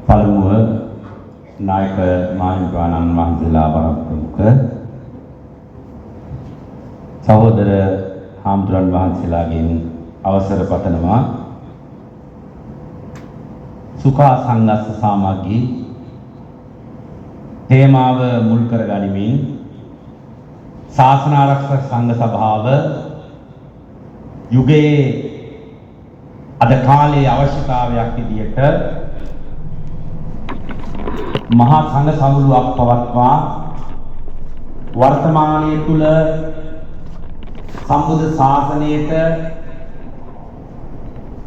පළමුව නායක මාහිමිපාණන් වහන්සේලා ප්‍රමුඛ සහෝදර හාමුදුරන් වහන්සේලාගෙන් අවසර පතනවා සුඛා සංගස්ස සාමග්ගී තේමාව මුල් කර ගනිමින් ශාසන ආරක්ෂක සංඝ සභාව යුගයේ අද කාලයේ අවශ්‍යතාවයක් විදියට මහා සංඝ සමුළුවක් පවත්වා වර්තමානයේ තුල සම්බුද්ධ ශාසනයට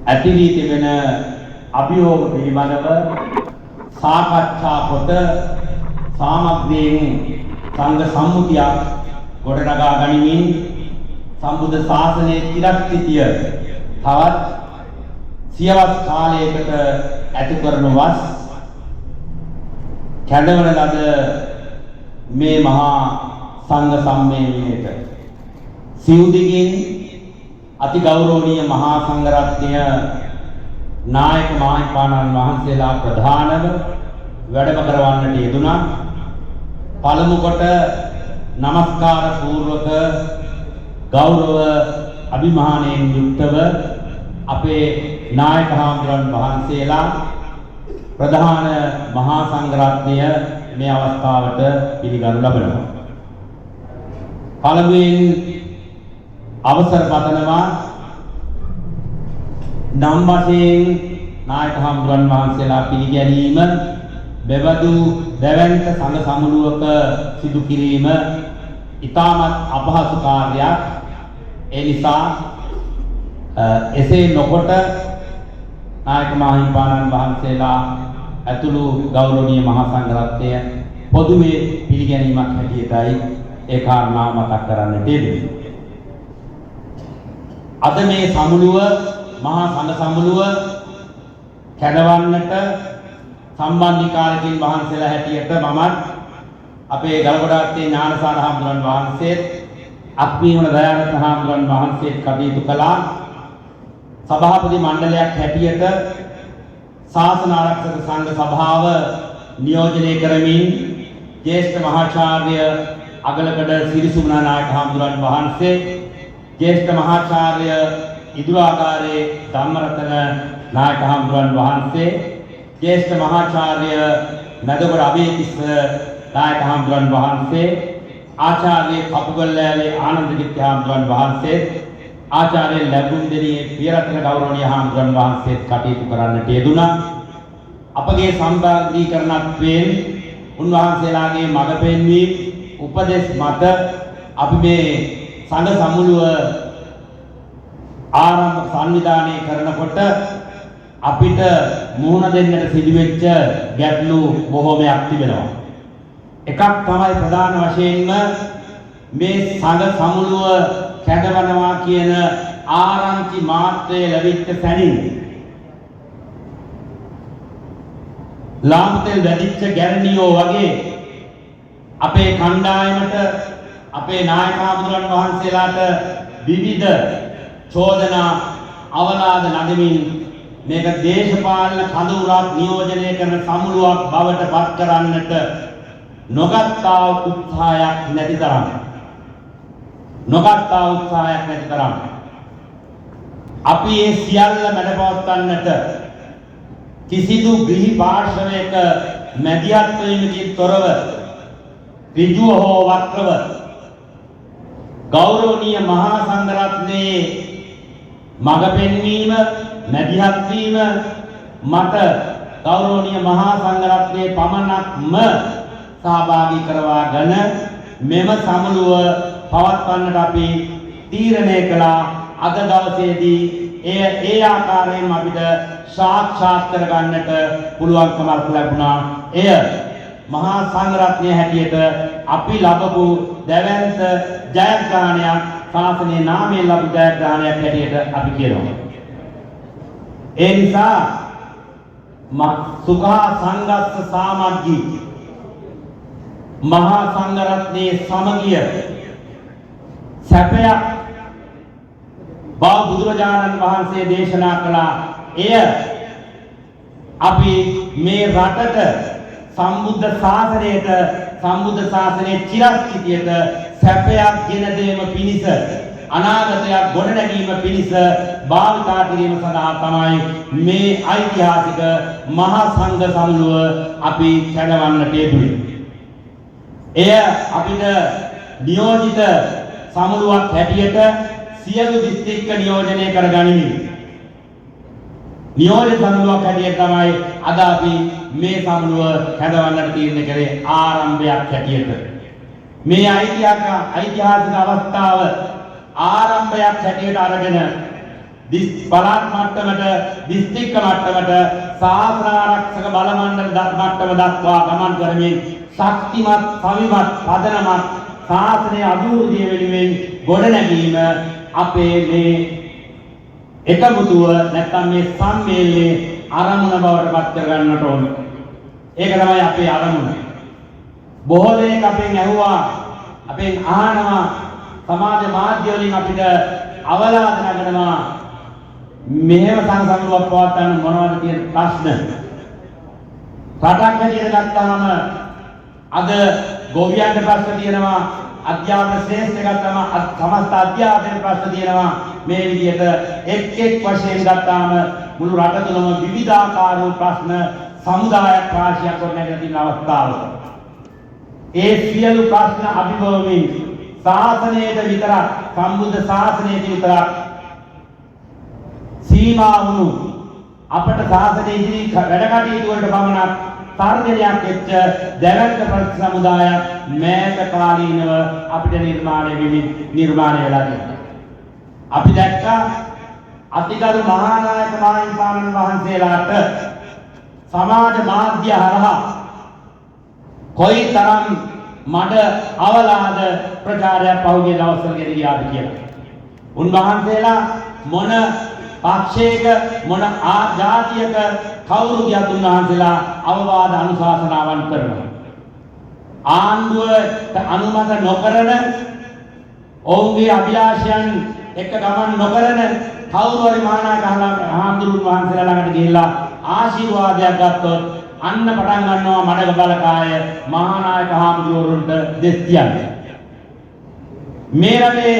ඇති වී තිබෙන අභියෝග පිළිබඳව සාකච්ඡා කොට සාමග්‍රීන් සංඝ සම්මුතියක් ගොඩනගා ගනිමින් සම්බුද්ධ ශාසනයේ චිරස්ථිතිය තවත් සියවස් කාලයකට ඇති කරන වස් කැඳවන ලද මේ මහා සංඝ සම්මේලනයට සිව්දිගින් අති ගෞරවනීය මහා සංඝ රත්නය නායක මාහිමිපාණන් වහන්සේලා ප්‍රධානව වැඩම කරවන්නට යෙදුණා. පළමු කොට නමස්කාර පූර්වක ගෞරව අභිමානයෙන් යුක්තව අපේ නායක හාමුදුරන් වහන්සේලා ප්‍රධාන මහා සංඝ රත්නය මේ අවස්ථාවට පිළිගනු ලබනවා. පළමුවෙන් අවසර පතනවා නම් වශයෙන් නායක හාමුදුරන් වහන්සේලා පිළිගැනීම බෙවදු දැවැන්ත සංඝ සමුළුවක සිදු කිරීම ඉතාමත් අපහසු කාර්යයක්. ඒ නිසා එසේ නොකොට නායක මාහිමිපාණන් වහන්සේලා ඇතුළු ගෞරවනීය මහා සංඝ රත්නය පොදුවේ පිළිගැනීමක් හැටියටයි ඒ කාරණාව මතක් කරන්නට යෙදුනේ. අද මේ සමුළුව මහා සංඝ සමුළුව කැඳවන්නට සම්බන්ධීකාරකින් වහන්සේලා හැටියට මමත් අපේ ගල්ගොඩාත්තේ ඥානසාර හාමුදුරන් වහන්සේත් අක්මීවන දයාරත්න හාමුදුරන් වහන්සේත් කටයුතු කළා. සභාපති මණ්ඩලයක් හැටියට ශාසන ආරක්ෂක සංඝ සභාව නියෝජනය කරමින් ජ්‍යෙෂ්ඨ මහාචාර්ය අගලකඩ සිරිසුමනා නායක හාමුදුරන් වහන්සේ, ජ්‍යෙෂ්ඨ මහාචාර්ය ඉදුරාගාරේ ධම්මරතන නායක හාමුදුරන් වහන්සේ, ජ්‍යෙෂ්ඨ මහාචාර්ය මැදගොඩ අබේතිස්ස නායක හාමුදුරන් වහන්සේ, ආචාර්ය කපුගල්ලෑවේ ආනන්දගිත්ත හාමුදුරන් වහන්සේ, ආචාර්ය ලැබුම්දෙණියේ පියරත්න ගෞරවනීය හාමුදුරන් වහන්සේත් කටයුතු කරන්නට යෙදුණා. අපගේ සම්බන්ධීකරණත්වයෙන් උන්වහන්සේලාගේ මඟ පෙන්වීම උපදෙස් මත අපි මේ සංඝ සමුළුව ආරම්භ සංවිධානය කරනකොට අපිට මුහුණ දෙන්නට සිදුවෙච්ච ගැටලු බොහෝමයක් තිබෙනවා. එකක් තමයි ප්‍රධාන වශයෙන්ම මේ සංඝ සමුළුව කැඳවනවා කියන ආරංචි මාත්‍රය ලැබිච්ච සැනින් ලාම්තෙල් වැඩිච්ච ගැරණියෝ වගේ අපේ කණ්ඩායමට අපේ නායක හාමුදුරන් වහන්සේලාට විවිධ චෝදනා අවලාද නගමින් මේක දේශපාලන කඳවුරක් නියෝජනය කරන සමුළුවක් බවට පත් කරන්නට නොගත්තා උත්සාහයක් නැති තරම් අපි ඒ සියල්ල මැඩපවත්වන්නට කිසිදු ගෘහි පාර්ශවයක මැදිහත්වීමකින් තොරව ඍජුව හෝ වක්‍රව ගෞරවනීය මහා සංඝ රත්නයේ මඟ පෙන්වීම මැදිහත් වීම මත ගෞරවනීය මහා සංඝ රත්නයේ පමණක්ම සහභාගී කරවාගෙන මෙම සමුළුව පවත්වන්නට අපි තීරණය කළා. අද දවසේදී ඒ ආකාරයෙන් අපිට සාක්ෂාත් කරගන්නට පුළුවන්කමක් ලැබුණා. එය මහා සංඝ රත්නයේ හැටියට අපි ලබපු දැවැන්ත ජයග්‍රහණයක්, ශාසනයේ නාමයෙන් ලබපු ජයග්‍රහණයක් හැටියට අපි කියනවා. ඒ නිසා සුඛා සංගස්ස සාමග්ගී මහා සංඝ රත්නයේ සමගිය සැපයක් බව බුදුරජාණන් වහන්සේ දේශනා කළා. එය අපි මේ රටට සම්බුද්ධ ශාසනයේ චිරස්ථිතියට සැපයක් ගෙන දීම පිණිස අනාගතයක් ගොඩනැගීම පිණිස භාවිතා කිරීම සඳහා තමයි මේ ඓතිහාසික මහා සංඝ සමුළුව අපි කැඳවන්නට යෙදුනේ. එය අපිට නියෝජිත සමුළුවක් හැටියට සියලු දිස්ත්‍රික්ක නියෝජනය කරගනිමින් නියෝජිත සමුළුවක් හැටියට තමයි අද අපි මේ සමුළුව කැඳවන්නට තීරණය කරේ ආරම්භයක් හැටියට. මේ ඓතිහාසික අවස්ථාව ආරම්භයක් හැටියට අරගෙන පළාත් මට්ටමට දිස්ත්‍රික්ක මට්ටමට ශාස්ත්‍ර ආරක්ෂක බල මණ්ඩල මට්ටම දක්වා ගමන් කරමින් ශක්තිමත් සවිමත් පදනමත් ශාසනය අභිවෘද්ධිය වෙනුවෙන් ගොඩනැගීම අපේ මේ එකමුතුව නැත්නම් මේ සම්මේලනයේ අරමුණ බවට පත් කරගන්නට ඕන. ඒක තමයි අපේ අරමුණ. බොහෝ දෙනෙක් අපෙන් ඇහුවා, අපෙන් අහනවා, සමාජ මාධ්‍ය වලින් අපිට අවලාද නගනවා මෙහෙම සංසම්මුවක් පවත්වන්න මොනවද කියන ප්‍රශ්න. රටක් හැටියට ගත්තාම අද ගෝවියන්ට ප්‍රශ්න තියෙනවා, අධ්‍යාපන ශ්‍රේෂ්ඨ ගත්තාම සමස්ත අධ්‍යාපන ප්‍රශ්න තියෙනවා. මේ විදිහට එක් වශයෙන් ගත්තාම මුළු රට තුළම විවිධාකාර වූ ප්‍රශ්න සමුදායක් රාශියක් ගොඩනැගෙන තියෙන අවස්ථාවක ඒ සියලු ප්‍රශ්න අභිභවමින් ශාසනයට විතරක්, සම්බුද්ධ ශාසනයට විතරක් සීමා වුණු අපට ශාසනයේ ඉදිරි වැඩ කටයුතු වලට පමණක් තර්ජනයක් වෙච්ච දැවැන්ත සමුදායක් මෑත කාලීනව අපිට නිර්මාණය වෙලා තියෙනවා. අපි දැක්කා අතිගරු මහානායක මාහිමිපාණන් වහන්සේලාට සමාජ මාධ්‍ය හරහා කොයිතරම් මඩ අවලාද ප්‍රචාරයක් පහුගිය දවස්වල ගෙන ගියාද කියලා. උන්වහන්සේලා මොන පක්ෂයක මොන ජාතියක කවුරු ගියත් උන්වහන්සේලා අවවාද අනුශාසනාවන් කරනවා. ආණ්ඩුවට අනුමත නොකරන, ඔවුන්ගේ අභිලාෂයන් එක්ක ගමන් නොකරන කවුරු හරි මහානායක හාමුදුරුවෝ වහන්සේලා ළඟට ගිහිල්ලා ආශිර්වාදයක් ගත්තොත් අන්න පටන් ගන්නවා මඩක බලකාය මහානායක හාමුදුරුවන්ට දෙස් කියන්නේ. මේ රටේ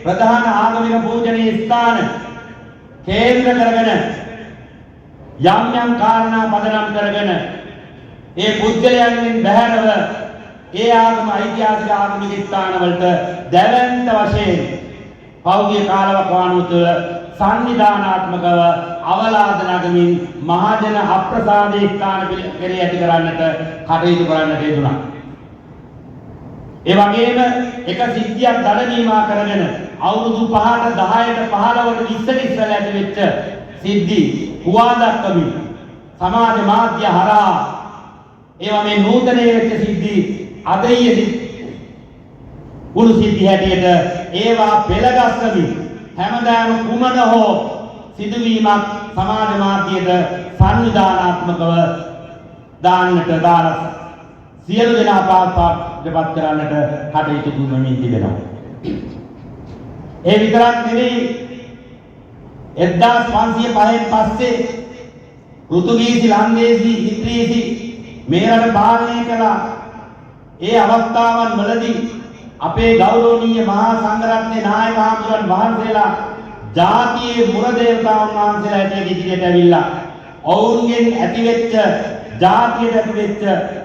ප්‍රධාන ආගමික පූජනීය ස්ථාන කේන්ද්‍ර කරගෙන යම් කාරණා පදනම් කරගෙන ඒ පුද්ගලයන්ගෙන් බැහැරව ඒ ආගම ඓතිහාසික ආගමික ස්ථාන වලට දැවැන්ත වශයෙන් පෞද්ගලික කාලවකවානුව තුළ සංවිධානාත්මකව අවලාද නගමින් මහජන අප්‍රසාදයේ ස්ථාන කෙරෙහි ඇති කරන්නට කටයුතු කරන්නට යෙදුණා. ඒ වගේම එක සිද්ධියක් දඩමීමා කරගෙන අවුරුදු 5ට 10ට 15ට 20ට ඉස්සෙල්ලා ඇති වෙච්ච සිද්ධි හුවා දක්වමින් සමාජ මාධ්‍ය හරහා ඒවා මේ නූතනයේ වෙච්ච සිද්ධි අදහියදී උණු සිද්ධි හැටියට ඒවා පෙළගස්සමින් හැමදාම කුමන හෝ සිදුවීමක් සමාජ මාධ්‍යයට සංවිධානාත්මකව දාන්නට දාලා සියලු දෙනා පාස්පත් කරන්නට කටයුතු කරමින් තිබෙනවා. ඒ විතරක් නෙවෙයි 1505 පස්සේ පෘතුගීසි, ලන්දේසි, ඉංග්‍රීසි මේ රට පාලනය කළා. ඒ අවස්ථාවන් වලදී අපේ ගෞරවනීය මහා සංඝරත්නයේ නායක හාමුදුරන් වහන්සේලා ජාතියේ මුර දේවතාවුන් වහන්සේලාට ඉදිරියට ඇවිල්ලා ඔවුන්ගෙන් ඇතිවෙච්ච ජාතියට ඇතිවෙච්ච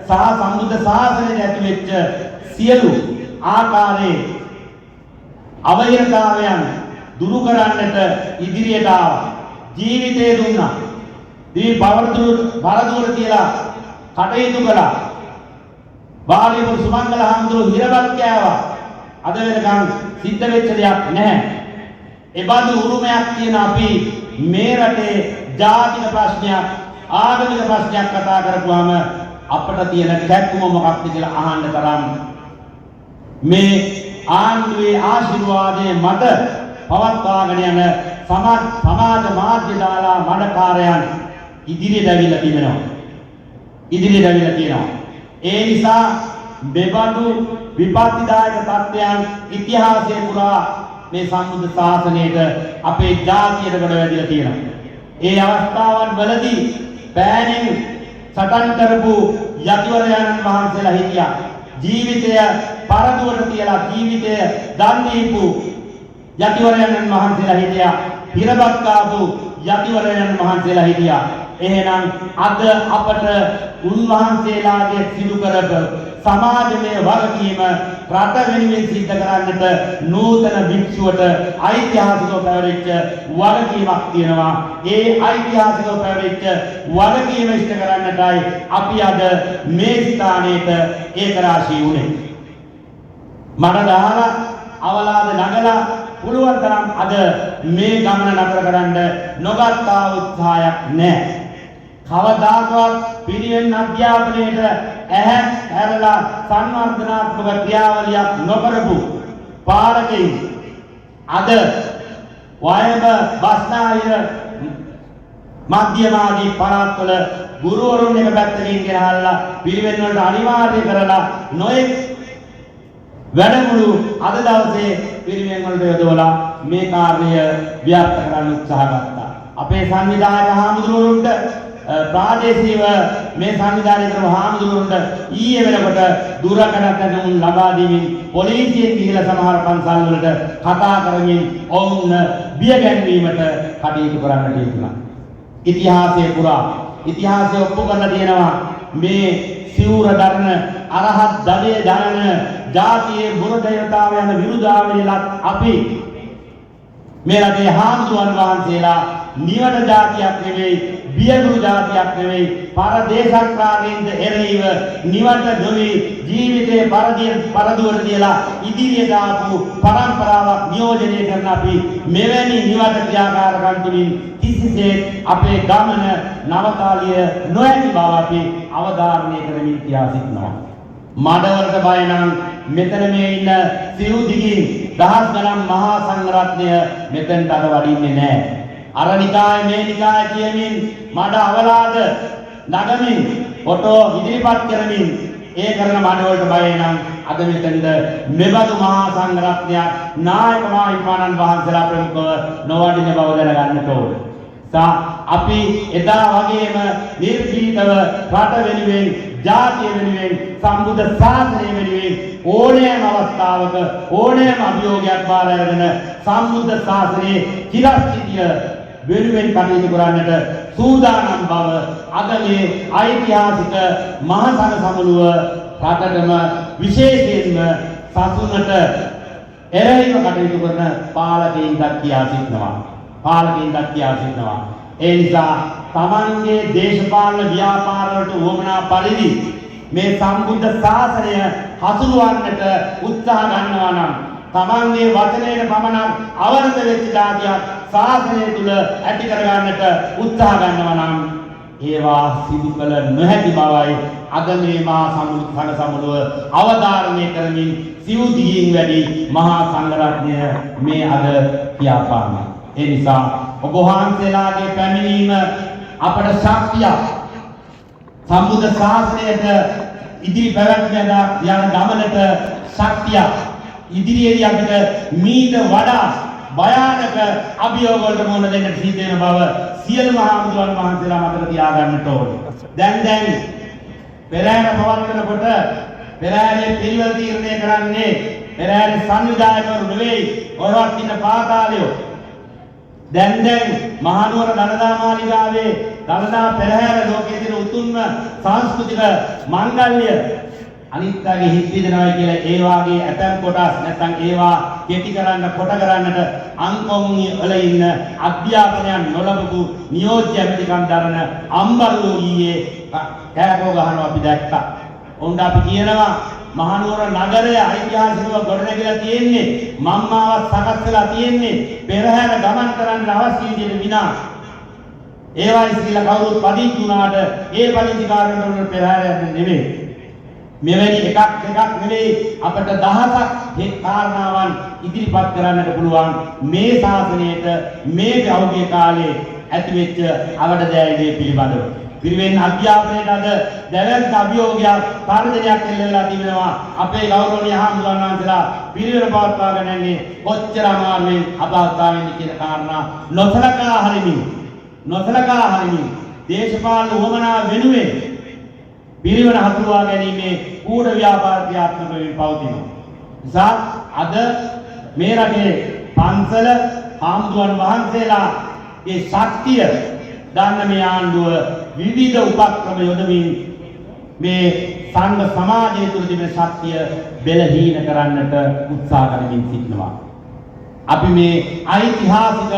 සහ සම්බුද්ධ ශාසනයට ඇතිවෙච්ච සියලු ආකාරයේ අවහිරතාවයන් දුරු කරන්නට ඉදිරියට ආවා. ජීවිතය දුන්නා. දී බරදුර කියලා කටයුතු කළා. බාලියපුර සුමංගල හාමුදුරුවෝ හිරවත් කෑවා. අද වෙනකන් සිද්ධ වෙච්ච දෙයක් නැහැ. එබඳු උරුමයක් තියෙන අපි මේ රටේ ජාතික ප්‍රශ්නයක්, ආගමික ප්‍රශ්නයක් කතා කරපුවාම අපට තියෙන කැක්කුම මොකක්ද කියලා අහන්න තරම් මේ ආණ්ඩුවේ ආශිර්වාදයේ මත පවත්වාගෙන යන සමාජ මාධ්‍ය දාලා මඩකාරයන් ඉදිරියට ඇවිල්ලා තියෙනවා. ඒ නිසා මෙබඳු විපත්තිදායක තත්ත්වයන් ඉතිහාසයේ පුරා මේ සම්බුද්ධ ශාසනයට අපේ ජාතියට ගොඩ වැදිලා තියෙනවා. ඒ අවස්ථාවන් වලදී පෑණින් සටන් කරපු යතිවරයන් වහන්සේලා හිටියා. ජීවිතය පරදුවට තියලා ජීවිතය දන් දීපු යතිවරයන් වහන්සේලා හිටියා. හිරබත් කාපු යතිවරයන් වහන්සේලා හිටියා. එහෙනම් අද අපට උන්වහන්සේලාගේ සිදු කරපු සමාජමය වගකීම රට වෙනුවෙන් සිද්ධ කරන්නට නූතන භික්ෂුවට ඓතිහාසිකව පැවරිච්ච වගකීමක් තියෙනවා. ඒ ඓතිහාසිකව පැවරිච්ච වගකීම ඉෂ්ට කරන්නටයි අපි අද මේ ස්ථානයේට ඒකරාශී වුණේ. මඩ දාලා අවලාද නගලා පුළුවන් තරම් අද මේ ගමන නතර කරන්න නොගත්තා උත්සාහයක් නැහැ. කවදාකවත් පිරිවෙන් අධ්‍යාපනයේට ඇහැ හැරලා සංවර්ධනාත්මක ක්‍රියාවලියක් නොකරපු පාලකයින් අද වයඹ බස්නාහිර මධ්‍යමාදී පළාත්වල ගුරුවරුන් එක පැත්තකින් ගෙනහල්ලා පිරිවෙන් වලට අනිවාර්ය කරලා නොයෙක් වැඩමුළු අද දවසේ පිරිවෙන් වලට යොදවලා මේ කාර්යය ව්‍යාප්ත කරන්න උත්සාහ ගත්තා. අපේ සංවිධායක හාමුදුරුවන්ට ප්‍රාදේශීයව මේ සංවිධානය කරපු හාමුදුරුවන්ට ඊයේ වෙනකොට දුරකථන ලබා දීමින් පොලිසියෙන් ගිහිලා සමහර පන්සල් වලට කතා කරමින් ඔවුන් බිය ගැන්වීමට කටයුතු කරන්නට යෙදුණා. ඉතිහාසයේ පුරා ඉතිහාසය ඔප්පු කරලා තියෙනවා මේ සිවුර දරන අරහත් දලයේ දරන ජාතියේ මුරදේවතාවයන් විරුද්ධාවලිලත් අපි මේ රටේ හාමුදුරුවන් වහන්සේලා නිවන ජාතියක් නෙවෙයි බියගුරු ජාතියක් නෙවෙයි පරදේශක්‍රාමීන්ද එරෙහිව නිවට නොවි ජීවිතේ පරදුවට තියලා ඉදිරියට ආපු පරම්පරාවක් නියෝජනය කරන අපි මෙවැනි නිවට ක්‍රියාකාරකම් තුළින් කිසිසේත් අපේ ගමන නවකාලිය නොඇති බව අපි අවධාරණය කරමින් තියා සිටිනවා. මඩවලට බය නම් මෙතන මේ ඉන්න සිව් දිගින් දහස් ගණන් මහා සංඝරත්නය මෙතෙන්ට අද වඩින්නේ නැහැ. අර නිකාය මේ නිකාය කියමින් මඩ අවලාද නගමින් ෆොටෝ ඉදිරිපත් කරමින් ඒ කරන මඩවලට බය නම් අද මෙතෙන්ට මෙබඳු මහා සංඝරත්නයක් නායක මාහිමිපාණන් වහන්සේලා ප්‍රමුඛව නොවඩින බව දැනගන්නට ඕනේ. අපි එදා වගේම නිර්භීතව රට වෙනුවෙන් ජාතිය වෙනුවෙන් සම්බුද්ධ ශාසනය වෙනුවෙන් ඕනෑම අවස්ථාවක ඕනෑම අභියෝගයක් බාර අරගෙන සම්බුද්ධ ශාසනයේ චිරස්ථිතිය වෙනුවෙන් කටයුතු කරන්නට සූදානම් බව අද මේ ඓතිහාසික මහා සංඝ සමුළුව රටටම විශේෂයෙන්ම සසුනට එරෙහිව කටයුතු කරන පාලකයින්ට කියා සිටිනවා. ඒ නිසා තමන්ගේ දේශපාලන ව්‍යාපාර වලට වමනා පරිදි මේ සම්බුද්ධ ශාසනය හසුරුවන්නට උත්සාහ ගන්නවා නම් තමන්ගේ වචනයේ පමණක් අවරත වෙච්ච දාතියක් ශාසනය තුල ඇති කර ගන්නට උත්සාහ ගන්නවා නම් ඒවා සිදු කළ නොහැකි බවයි අද මේ මහා සංඝ සමුළුව අවධාරණය කරමින් සිව් දිගින් වැඩි මහා සංඝරත්නය මේ අද කියාපානවා. ඒ නිසා ඔබ වහන්සේලාගේ පැමිණීම අපට ශක්තියක් සම්බුද්ධ ශාසනයට ඉදිරි පැවැත්මට යන ගමනට ශක්තියක් ඉදිරියේදී අපිට මීට වඩා භයානක අභියෝග වලට මුහුණ දෙන්න සිද්ධ වෙන බව සියලුම හාමුදුරුවන් වහන්සේලා මතක තියාගන්නට ඕනේ. දැන් පෙරහැර පවත්වනකොට පෙරහැරේ පිළිවෙල තීරණය කරන්නේ පෙරහැරේ සංවිධායකවරු නෙවෙයි ඔයවත් ඉන්න පාතාලයෝ. දැන් මහනුවර දළදා මාලිගාවේ දළදා පෙරහැර ලෝකයේ තියෙන උතුම්ම සංස්කෘතික මංගල්‍ය අනිත්‍යගේ හිත් විදනවයි කියලා ඒ වාගේ ඇතම් කොටස් නැත්නම් ඒවා කෙටි කරන්න කොට කරන්නට අංකොම්නි වල ඉන්න අධ්‍යාපනයන් නොලබපු නියෝජ්‍ය ඇමතිකම් දරන අම්බල්ලෝ ඊයේ කෑකෝ ගහනවා අපි දැක්කා. උන්ට අපි කියනවා මහනුවර නගරය ඓතිහාසිකව ගොඩනැගිලා තියෙන්නේ මම්මාවත් සකස් වෙලා තියෙන්නේ පෙරහැර ගමන් කරන්න අවශ්‍ය විදිහට විනා ඒවා ඉස්සෙල්ලා කවුරුත් පදිංචි වුණාට ඒ පදිංචිකාරයන්ට උන පෙරහැර යන්නේ නෙමෙයි. මෙවැනි එකක් දෙකක් නෙමෙයි අපිට දහසක් මේ කාරණාවන් ඉදිරිපත් කරන්නට පුළුවන් මේ ශාසනයට මේ ගෞරවයේ කාලේ ඇතිවෙච්ච අවඩදෑයගේ පිළිබඳව. පිරිවෙන් අධ්‍යාපනයට අද දැවැන්ත අභියෝගයක් තර්ජනයක් එල්ලලා තිබෙනවා. අපේ ගෞරවනීය හාමුදුරන් වහන්සේලා පිරිවෙන පවත්වාගෙන යන්නේ කොච්චර අමාරුවෙන් අභාවතාවෙන් කියන කාරණා නොසලකා හරිමින් දේශපාලන උවමනා වෙනුවෙන් පිරිවන හසුරුවා ගැනීමේ කූඩ ව්‍යාපාර ක්‍රියාත්මක වෙමින් පවතිනවා. නිසා අද මේ රටේ පන්සල හාමුදුරන් වහන්සේලා ඒ ශක්තිය දන්න මේ ආණ්ඩුව විවිධ උපක්‍රම යොදමින් මේ සංඝ සමාජය තුළ තිබෙන ශක්තිය බෙලහීන කරන්නට උත්සාහ කරමින් සිටිනවා. අපි මේ ඓතිහාසික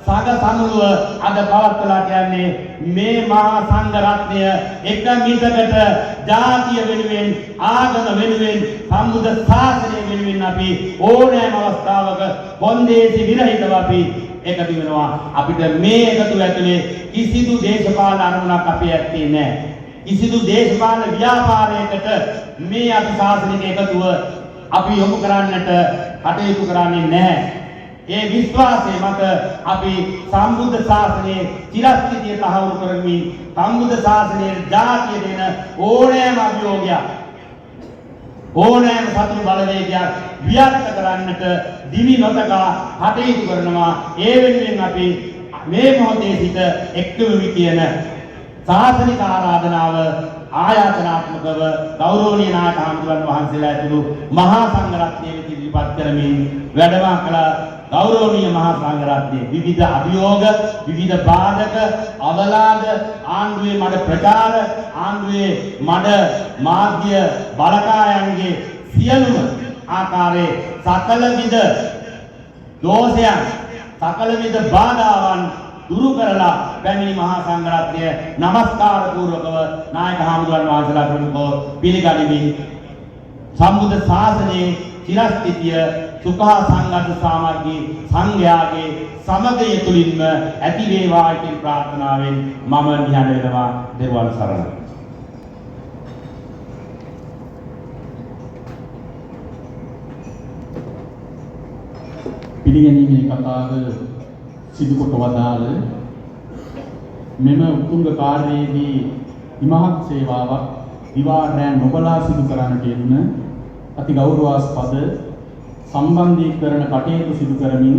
සංඝ සමුළුව අද පවත්වලා කියන්නේ මේ මහා සංඝ රත්නය එක මිසකට ජාතිය වෙනුවෙන් ආගම වෙනුවෙන් සම්බුද්ධ ශාසනය වෙනුවෙන් අපි ඕනෑම අවස්ථාවක බොන්දේසි විරහිතව අපි එකතු වෙනවා. අපිට මේ එකතු ඇතුලේ කිසිදු දේශපාලන අරමුණක් අපි ඇත්තේ නැහැ. කිසිදු දේශපාලන ව්‍යාපාරයකට මේ අපි ශාසනික එකතුව අපි යොමු කරන්නට කටයුතු කරන්නේ නැහැ. ඒ විශ්වාසය මත අපි සම්බුද්ධ ශාසනයේ චිරස්ථිතිය තහවුරු කරමින් සම්බුද්ධ ශාසනයේ ජාතිය දෙන ඕනෑම අභියෝගයක් ඕනෑම සතුරු බලවේගයක් ව්‍යර්ථ කරන්නට දිවි නොතකා කටයුතු කරනවා. ඒ වෙනුවෙන් අපි මේ මොහොතේ සිට එක්වෙමි කියන ශාසනික ආරාධනාව ආයාචනාත්මකව ගෞරවනීය නායක හාමුදුරන් වහන්සේලා ඇතුළු මහා සංඝ රත්නය වෙත ඉදිරිපත් කරමින් වැඩම කළ ගෞරවනීය මහා සංඝ රත්නයේ විවිධ අභියෝග විවිධ බාධක අවලාද ආණ්ඩුවේ මඩ ප්‍රචාර ආණ්ඩුවේ මඩ මාධ්‍ය බලකායන්ගේ සියලුම ආකාරයේ සකල විද දෝෂයන් සකල විද බාධාවන් දුරු කරලා පැමිණි මහා සංඝ රත්නය নমස්කාර පූර්වකව නායක හාමුදුරන් වහන්සේලා ප්‍රමුඛව පිළිගනිමින් සම්බුද්ධ ශාසනයේ චිරස්ථිතිය සුඛා සංගත සාමග්ගී සංඝයාගේ සමගය තුලින්ම ඇති වේවා කියන ප්‍රාර්ථනාවෙන් මම නිහඬ වෙනවා. දේවාල සරණයි. පිළිගැනීමේ කතාව සිදු කොට වදාළ මෙම උතුම් කාර්යයේදී ඉමහත් සේවාවක් දිවාරයන් නොබලා සිදු කරන්නට යෙදුන අති ගෞරවාස්පද සම්බන්ධීකරණ කටයුතු සිදු කරමින්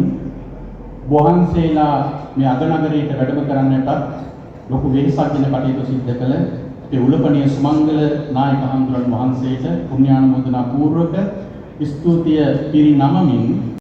වහන්සේලා මේ අගනගරයට වැඩම කරන්නට ලොකු වෙහෙසක් දෙන කටයුතු සිදු කළ අපේ උලපණිය සුමංගල නායක හඳුරන් වහන්සේට පුණ්‍යානුමෝදනා පූර්වක ස්තුතිය පිරිනමමින්